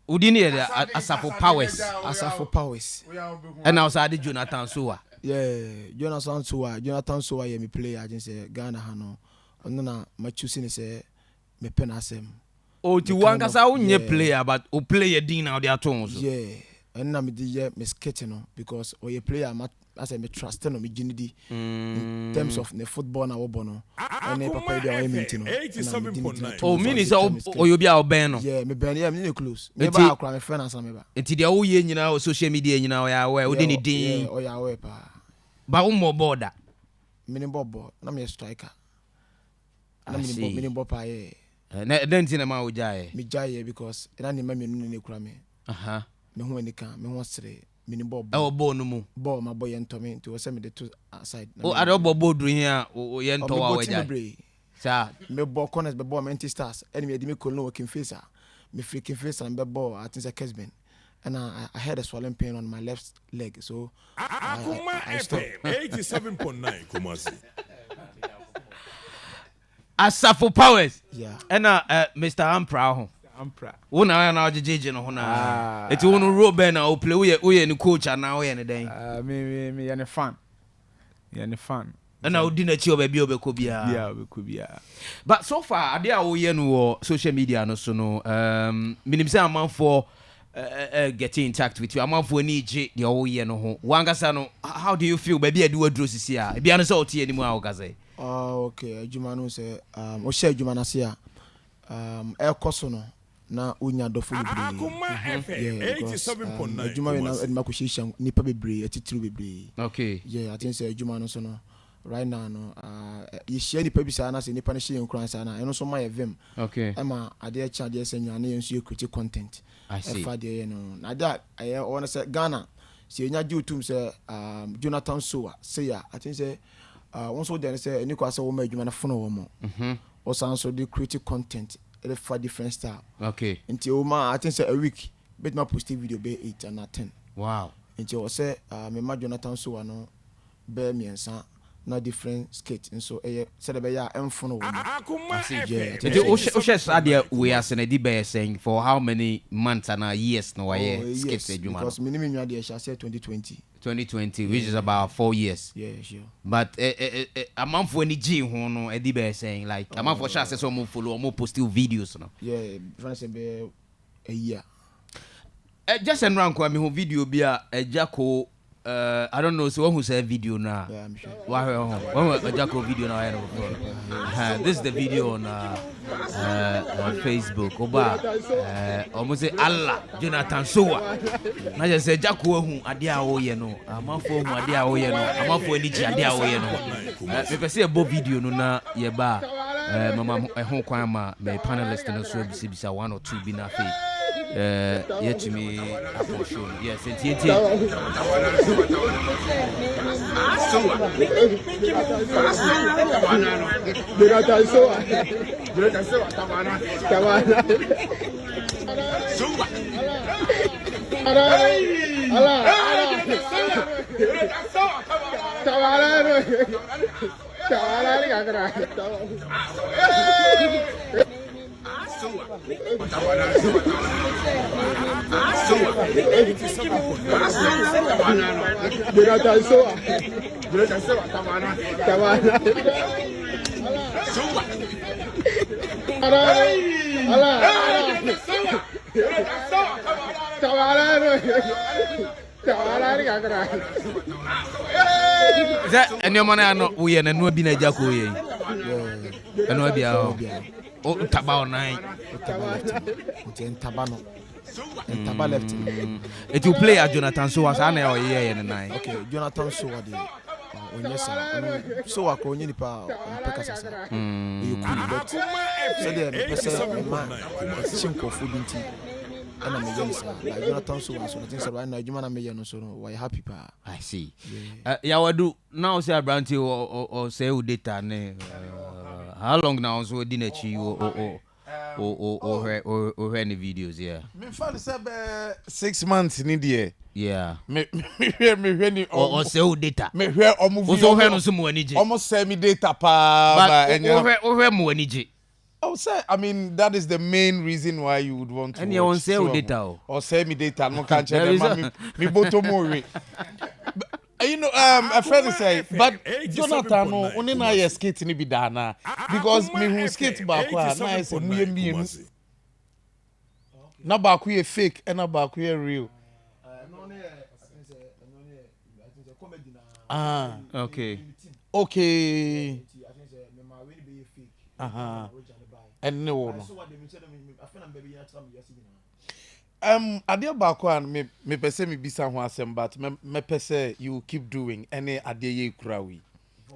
Udini Asafo Powers. Asafo Powers. And now Sadi Jonathan Soa. Yeah, Jonathan Soa, yeah, me play. I just say Ghana Hano. Onana my choosing is me pen asem. Oh, to one cause I won't player, but who play a dean out there tones. Yeah, and now me the me sketching because or you player as I me trust no me ginidi in terms of the football na wobono. And ne papa dey o meeting no. 87.9. Oh, meaning so or you be our ben. Yeah, me ben yeah me close. Me ba akra me friend answer me ba. Enti dey wo ye nyina o social media nyina o ya we wo dey ni din. Yeah, o ya we pa. Ba wo mo border. Me ni bobo na me striker. Na me ni bobo pa yeah. Then tina ma ojaye. Me jaye because ina ni ma me nu ne kura me. Aha. Me ho ani kan, me ho sere. Mini bob. Oh, ball no more. Ball, my boy, and Tommy to send me the two aside. Oh, I don't ball here. Oh, yen to our way. Sir, me ball corners, be ball, menty stars. Anyway, the me could know working face. Me freaking face and be ball. I think a Kesben. And I had a swollen pain on my left leg. So I stopped. 87.9 Kumasi. Asafo Powers. Yeah. And Mr. Amprah. Amprah. Una na jeje no na. Eti wonu robe na o play we ni coach na we ni den. Me ya ne fan. Ya ne fan. Na odi na chi oba bi obeko bia. Yeah, obeko bia. But so far ade a wo ye no social media no so no minim say amanfo getting in touch with you. Amanfo ni je de wo ye no ho. Wangasa no how do you feel baby ade wadro sisi a. Bia no say o tie ni mu a wo gaze. Okay, adwuma no say o share adwuma na se a ekoso no na unya dofo bebre. Juma we na edma ko shisha nipa bebre atitiri bebre. Okay. Yeah, I think say juma no so no right now no you share nipa bisa na say nipa na share nkran sa na eno so ma vim. Okay. Ema ade a cha ade senya na yensu create content. I see. Efa de no na that I want say Ghana say nya jutum say Jonathan Soa say ya I think say one so there say any kwasa wo ma adwuma na fono wo mo. Also so the create content for different style. Okay. Until I think say a week, but my post video be 8 and 10. Wow. Until say me ma Jonathan so no be me ensa na different skate and so said be ya emfono wo. Yeah. O share we are senedi be saying for how many months and years no why skate ejuma. Because minimum you dey shall say 2020, which is about 4 years. Yeah, sure. But a month when the G hono e be saying like a month for sure say some follow more post videos no. Yeah, France be a year. Just and rank me who video be a Jacko I don't know so who say video now. Yeah, I'm sure. Why a Jacko video now this is the video on Facebook oba almost say Allah Jonathan Soa na just say Jacko hu ade a wo ye no amafo hu ade a wo ye no amafo ani ji ade a wo ye no me pese e bo video no na ye ba mama ho kwan ma me panelist no so bisa 1 or 2 bi na fe yet to me for sure yes enti and your man are not we and no be na Jacko ye. And no be o taba nine tabano and taba left it will play at Jonathan so as an hour here and 9. Okay, Jonathan so what the onyesa so akro nipa pekasa you could but so there person man simple food nti and I'm like Jonathan so I think right now you man am no so why happy pa. I see. Yeah wadu now say Branty or say data ne how long now so di na chi or any videos yeah me fall say 6 months ni there yeah me ni or say data me hwe omo video so hwe no so mo ani je almost say me data pa ba enya o hwe mo ani je would say, I mean, that is the main reason why you would want to. And you won't say data. Or say me data. No can't me bottom more. You know, a friend say, but Jonathan, no, only now you skate ni be dana because me who skate back na I say me na back we fake and na back we real. Ah, okay. Okay. And no. Adia baako an me pese me bisa ho asem but me pese you keep doing any adia ye kurawi.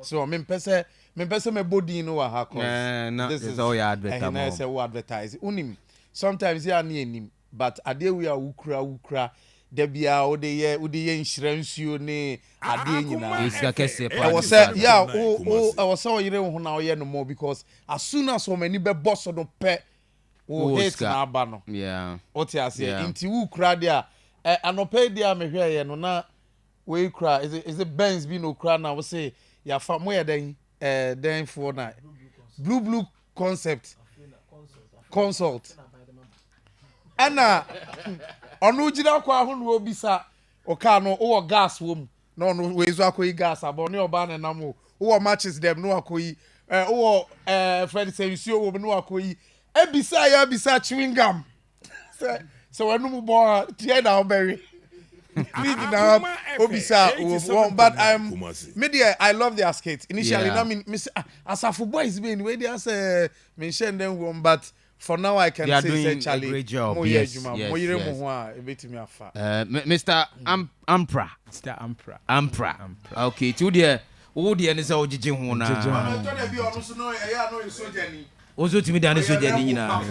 So me pese me body no wa ha cause this is all your advertisement. And I say we advertise. Unim sometimes ya na enim but adia we are ukra da bia o de ye insurance ne adia nyina. Iska kese pa. I was say yeah I was say yire ho na o ye no more because as soon as so many be boss no pe o hate na aba no. Yeah. What you say inti wu kra dia anope dia me hwe ye no na we kra is it Benz bi no kra na we say ya fa mo ye den for na blue concept consult ana onu jira kwa ho no obisa o ka no o gas wo mu na onu we zo akoyi gas abo ne oba na nam o matches them no akoyi o friend say you see o no akoyi ebisa chewing gum so when you born tie na oberry na obisa but media I love their skates initially I mean Asafo boys be anyway they say mention them one but for now I can say Charlie a great job. Mr. Amprah. Mr. Amprah. Okay, to the Odi and is all jijin ho na. Also to me down so jani nyina.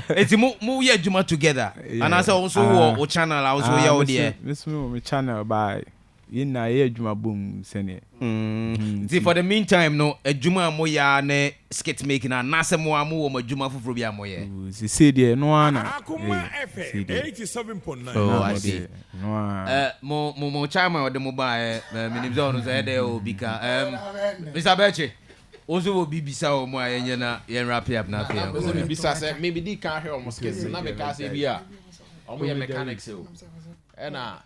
It's mo ye juma together. And as also o channel also ye o there. This me channel by na ye juma boom sene. See for the meantime no ejuma mo ya ne skit making na nase mo amu wo majuma fufuro bia mo ye. See there no ana. Akoma FM 87.9. Oh I see. No mo chama de mo ba minimzo no say there o bika Mr. Beche ozo wo bibisa o mo ayenye na yen wrap up na fe. Ozo bibisa say maybe di kan hear o mo skits na be ka say bia o mo ye mechanics o. Ena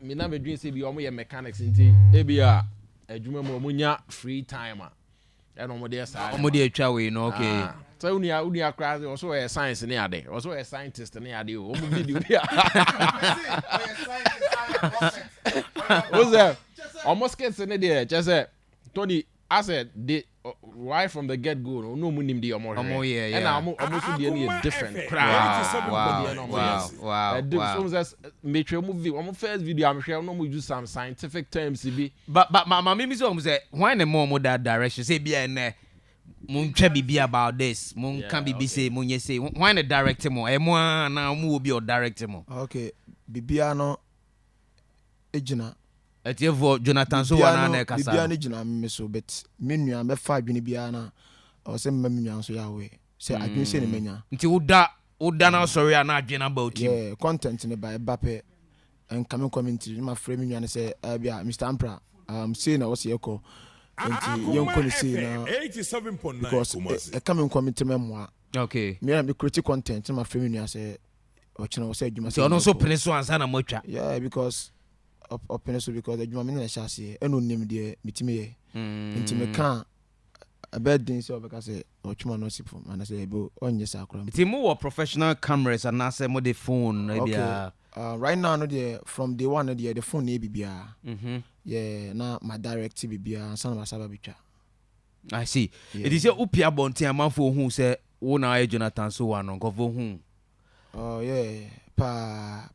me na me dream say bi o mo ye mechanics nti e bia adwuma mo nya free time ena o mo dey say o mo dey atwa we no okay. So uni akra say also a science ne ade also a scientist ne ade o mo video bia. Ozo o skits ne dey just say Tony I said they right from the get go no munim di omo yeah and omo so dey any different wow so make movie omo first video am share no mo use some scientific terms be but my me say why the more that direction say bia na mun twa bibia about this mun can be say mun ye say why the director mo e mo na mo will be or director mo okay bibia no ejina Etivo Jonathan so wana na kasa. Bibia ne gina me so bet me nua me fa adwene bia na o se me nua so ya we. Se adwene se ne menya. Nti woda na sorry na adwene about him. Yeah, content ne by Bape and coming community my friend me nua ne say bia Mr. Amprah say na wo se yeko. Nti yonko ne say na 87.9 because coming community memoir. Okay. Me na me create content my friend me nua say o chena wo say adwuma. So no so pene so ansa na motwa. Yeah, because open so because the juma me na shase eno nim de mitime ye nti me kan abedin so be ka say ochuma no sip man say ebo onye sa akura nti mo wo professional cameras and na say mo the phone na bia right now no dey from day one the phone na bibia yeah na my direct bibia san ma saba bitwa I see it is your upia bonten amanfo hu say wo na Jonathan so wa no nkofo hu oh yeah pa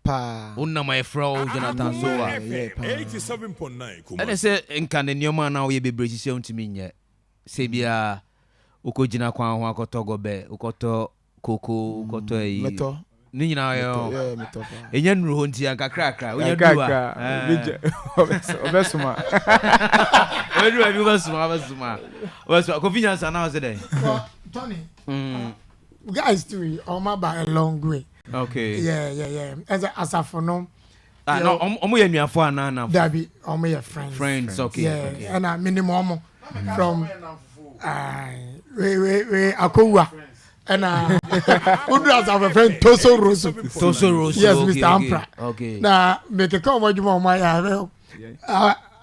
unna my fro Jonathan so wa 87.9 and say enka ne nyoma na wo ye bebre sise untimi nye se bia ukojina kwa ho akotogo be ukoto koko ukoto yi meto ni nyina yo yeah meto enya nuru ho ntia kakra onya duwa obesuma odu bi obesuma convenience na was there Tony guys too all by a long way. Okay. Yeah. As Asafo no. No, omo ye nuafo ana na. Dabi, omo ye friends. Friends, okay. Yeah, okay. And minimum from we Akoma. And who does have a friend Toso Rosso? Toso Rosso. Yes, Mr. Amprah. Okay. Now, make a call what you want my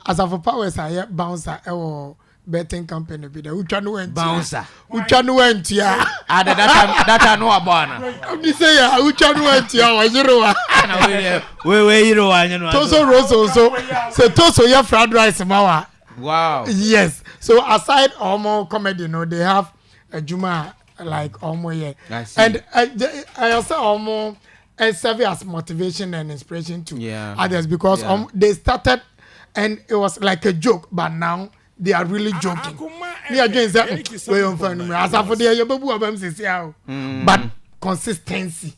Asafo powers I bouncer or betting company be the Uchanu went Bouncer. Uchanu went ya. That I know about. I'm say Uchanu went ya We you know. Toso Rosso so Toso ya fried rice mawa. Wow. Yes. So aside Omo comedy, they have a Juma like Omo yeah. And I also Omo and serve as motivation and inspiration to others because they started and it was like a joke, but now they are really joking. Me again say we on fun. Asafo dey you bebu abam sisi but consistency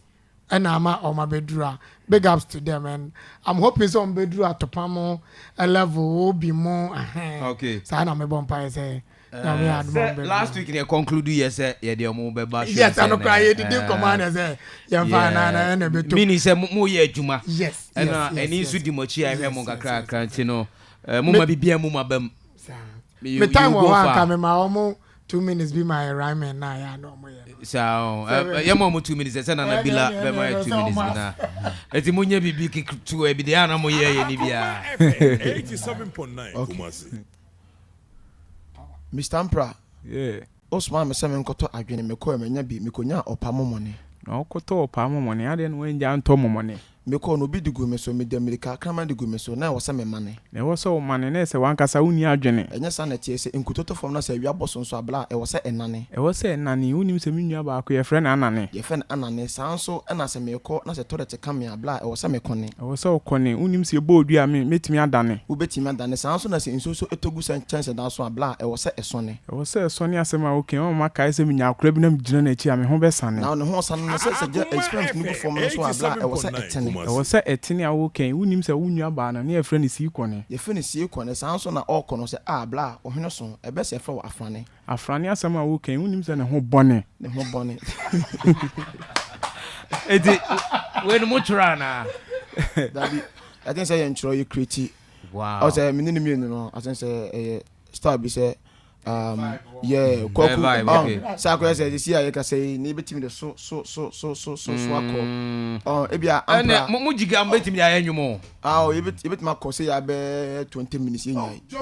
and ama Oma bedura. Big ups to them and I'm hoping some bedura to pamo a level will be more. Okay. So I know me bonfire say. Last week they concluded yes the omo beba. Yes, I know cry the command say you find na beto. Meaning say mo ye adwuma. Yes. And any su di mochi ahwe mo kakra kranti no. Mo ma bibia mo mabam. Me time one come ma omo 2 minutes be my rhyme na ya no mo ye. So ya mo 2 minutes say na bila be my 2 minutes na. Eti mo nya bibi kitu e bi de ana mo ye ni bia. 87.9 Kumasi. Mr. Amprah. Yeah. Osman me say me nkoto adwene me ko me nya bi me konya opamo money. Na okoto opamo money ade no wenja nto money. Me ko no bi digu me so me de America krama digu me so na wo se me mane. Na wo so mane na se wankasa uni adwene. Enya sa na tie se nkutoto fom na se wi aboso nso abla e wo se enane. E wo se enane unim se menua ba ko ye frɛ na anane. Ye frɛ na anane sa nso na se me ko na se torete kam ya abla e wo se me kone. E wo se kone unim se bo odua me metimi adane. Wo betimi adane sa nso na se nso so etogu se chance da so abla e wo se esone. E wo se esone asema okay o ma kai se menya akura bi na mgyina na echi a me ho besane. Na no ho san na se experience ni fom no so abla e wo se etene. E wo se etene a wo kan unim se wunua ba na ye frɛ ne si kone. Ye frɛ ne si kone sa nso na o kono se abla o hene so e be se frɛ wo afrane. Afrane asema wo kan unim se ne ho bone. Ne ho bone. Eti when mo try na. Daddy I think say you intro you create. Wow. I say me ni me no I think say star be say yeah koku sakura say this year you can say ni betimi de so akọ ebia Amprah mo jiga mo betimi ya enwumo you betimi akọ say ya be 20 minutes yen.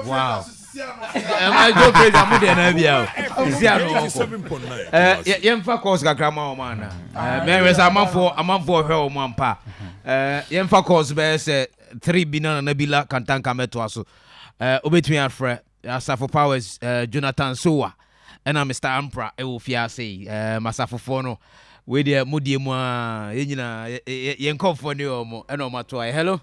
Wow. I go crazy am de na bia o isi ano yemfa course kakra ma o man na me we say amanfo hwe o mo ampa yemfa course be say 3 bina na bila kantanka meto aso obetimi afre Asafo powers Jonathan Sowa and Mr. Amprah e wo fia say masafofo no we dey modie mu a yenyina yenkofo ne omo e no mato ai hello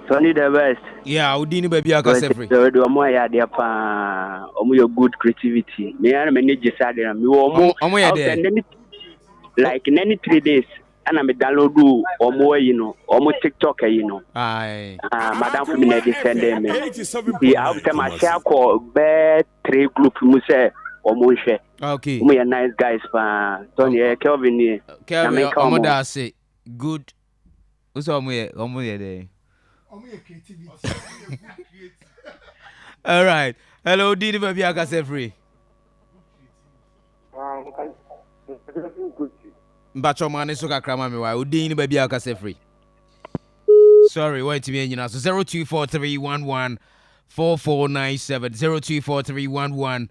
Tony the best. Yeah, Udini baby aka sefree. So do omo ya dey pa omo your good creativity. Me and me need side na me omo ya dey like in any 3 days and I download omo omo TikTok Aye. Madam for me na defend them. The after my share call be 3 group mu say omo hwe. Okay. Omo ya nice guys pa Tony Kelvin here. Kelvin omo da say good. What's omo ya dey? Creativity. All right. Hello, Didi baby aka sefree. Mbacho mane so kakra ma me wa Udini baby aka sefree. Sorry, wait to me nyina so 0243114497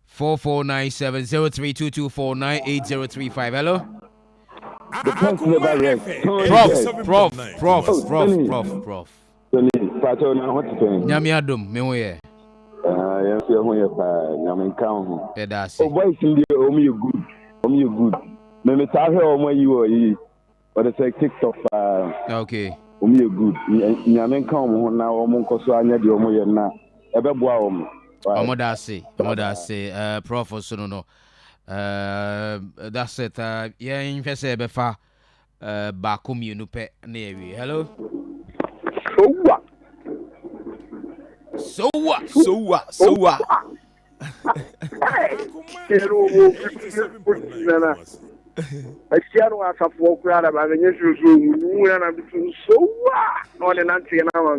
0243114497 0322498035. Hello. Prof. Nyami adom me ho ye. Yes, ho ye pa nyami kan ho. E da se. O boys ndi o me good. Me ta he o mo yi o yi. O de say TikTok okay. O me good. Nyami kan ho na o mo nkoso anya de o mo ye na e be boa o mo. Omo da se. Prof so no. That's it. Yeah, in fese be fa ba komienu pe na ewi. Hello. So what? Achiano Asafo kura ba menye susu mu na bitu so what? No de nanti na ma.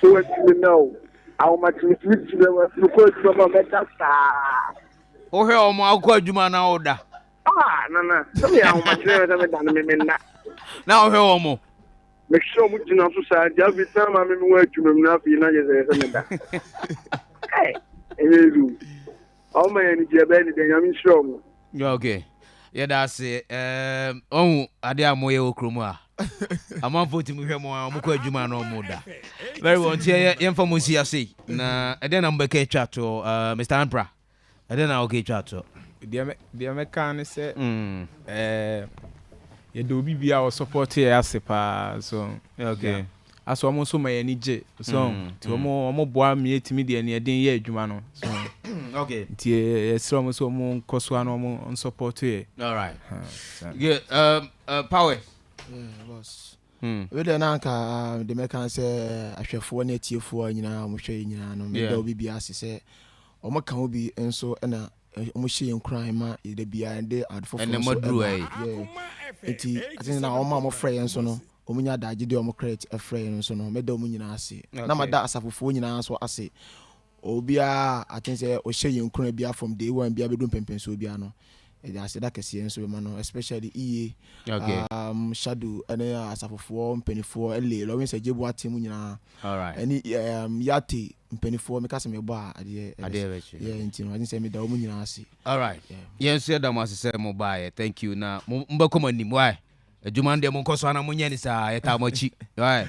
So what you know? How much we switch them to go to my better star. Oh, hell, my God, you man order. Ah, no. Tell me how much better than me now. Now, hell, Make sure we do not society. Every time I'm in work to me, not be nice. Hey, you. How many Jabani, then I'm sure. Okay. Yeah, that's it. Oh, I dare more Okroma. I'm on voting with him on Muko Juma no more. Very well, here, information I see. Nah, and then I'm back chat to Mr. Amprah. And then I'll get chat to the American said, you do be our support here, Asipa. So, okay. As almost so my energy. So, to more boy me to me, and you didn't hear Jumano. So, okay. It's almost more Coswano on support here. All right. Good. Power. Boss. We don't know the American say I shall for net you for you know, I'm sure you know, there be as say, or my can be and so and a crime, the behind there at for and the mud. I think now, my friend and so no. Omunya da gide omo credit a friend so no me da omunyina ase na ma da asafofo nyina so ase obia I think say o shey nkran bia from day one bia bedum pempenso bia no e da ase da kese enso ma no especially shadow and asafofo mpenifo ele lo wen say jebu atem nyina all right any yate mpenifo me kase me bo ade yeah ntino I think say me da omunyina ase all right yes say da ma say mo ba thank you na mbakoma nim why Jumande mon koso ana munyani sa eta mochi right